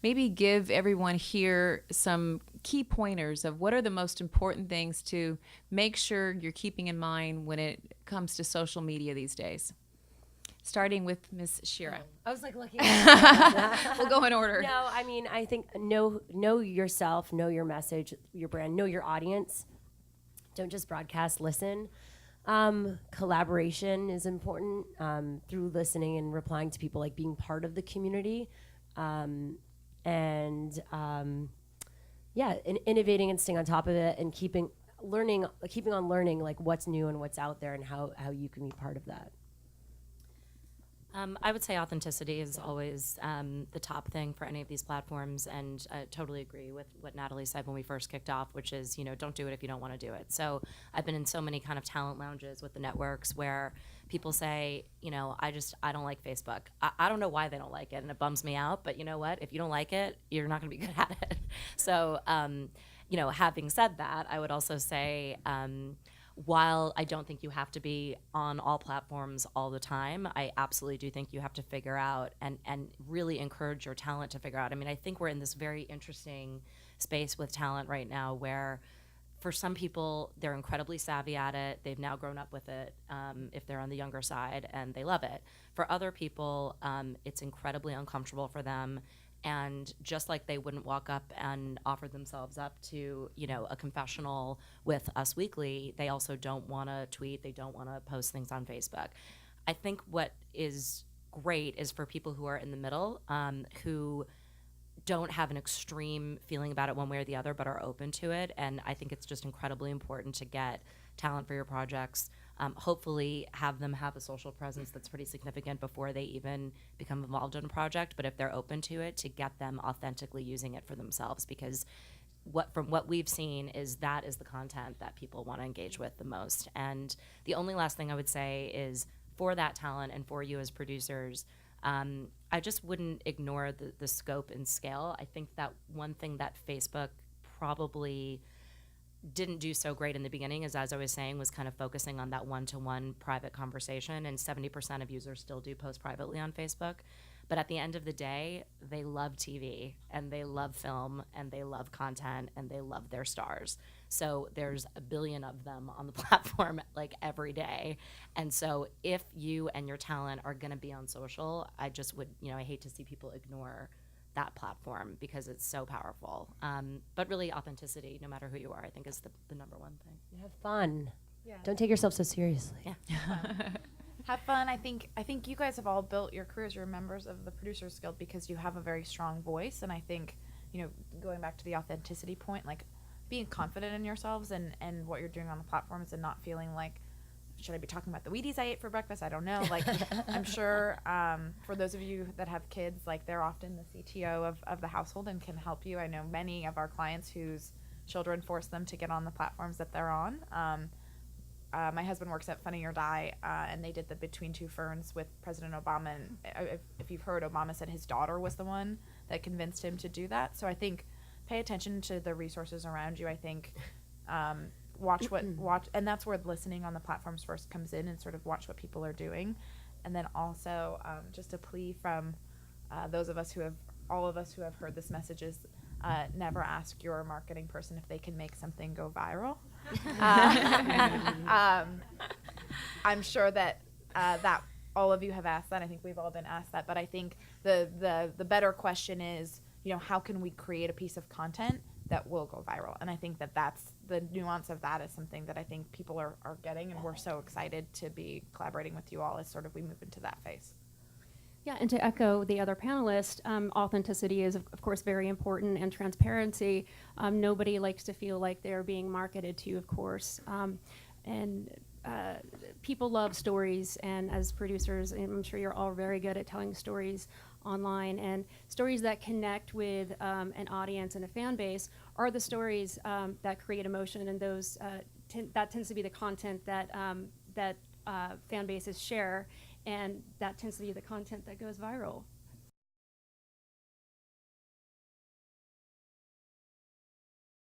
maybe give everyone here some key pointers of what are the most important things to make sure you're keeping in mind when it comes to social media these days. Starting with Ms. Shira. I was like looking We'll go in order. No, I mean, I think know yourself, know your message, your brand, know your audience. Don't just broadcast, listen. Collaboration is important through listening and replying to people, like being part of the community. And innovating and staying on top of it and keeping on learning like what's new and what's out there and how you can be part of that. I would say authenticity is always the top thing for any of these platforms, and I totally agree with what Natalie said when we first kicked off, which is, don't do it if you don't want to do it. So I've been in so many kind of talent lounges with the networks where people say, I don't like Facebook. I don't know why they don't like it, and it bums me out, but you know what? If you don't like it, you're not going to be good at it. So, having said that, I would also say, while I don't think you have to be on all platforms all the time, I absolutely do think you have to figure out and really encourage your talent to figure out. I mean, I think we're in this very interesting space with talent right now where for some people, they're incredibly savvy at it. They've now grown up with it if they're on the younger side, and they love it. For other people, it's incredibly uncomfortable for them. And just like they wouldn't walk up and offer themselves up to, a confessional with Us Weekly, they also don't want to tweet. They don't want to post things on Facebook. I think what is great is for people who are in the middle, who don't have an extreme feeling about it one way or the other, but are open to it. And I think it's just incredibly important to get talent for your projects. Hopefully have them have a social presence that's pretty significant before they even become involved in a project. But if they're open to it, to get them authentically using it for themselves, because from what we've seen is that is the content that people want to engage with the most. And the only last thing I would say is for that talent and for you as producers, I just wouldn't ignore the scope and scale. I think that one thing that Facebook probably didn't do so great in the beginning is, as I was saying, was kind of focusing on that one-to-one private conversation, and 70% of users still do post privately on Facebook. But at the end of the day, they love TV, and they love film, and they love content, and they love their stars. So there's a billion of them on the platform like every day. And so if you and your talent are going to be on social, I just would, I hate to see people ignore that platform because it's so powerful. But really authenticity, no matter who you are, I think is the number one thing. Have fun. Yeah. Don't take yourself so seriously. Yeah. Have fun. I think you guys have all built your careers. You're members of the Producers Guild because you have a very strong voice. And I think, going back to the authenticity point, like being confident in yourselves and what you're doing on the platforms and not feeling like, should I be talking about the Wheaties I ate for breakfast? I don't know. Like, I'm sure for those of you that have kids, like they're often the CTO of the household and can help you. I know many of our clients whose children force them to get on the platforms that they're on. My husband works at Funny or Die, and they did the Between Two Ferns with President Obama. And if you've heard, Obama said his daughter was the one that convinced him to do that. So I think pay attention to the resources around you. I think watch, and that's where listening on the platforms first comes in, and sort of watch what people are doing. And then also just a plea from all of us who have heard this message is never ask your marketing person if they can make something go viral. I'm sure that all of you have asked that. I think we've all been asked that. But I think the better question is, how can we create a piece of content that will go viral? And I think that's the nuance of that is something that I think people are getting, and we're so excited to be collaborating with you all as sort of we move into that phase. Yeah, and to echo the other panelists, authenticity is, of course, very important, and transparency. Nobody likes to feel like they're being marketed to, of course. And people love stories, and as producers, I'm sure you're all very good at telling stories online, and stories that connect with an audience and a fan base are the stories that create emotion, and those that tends to be the content that fan bases share, and that tends to be the content that goes viral.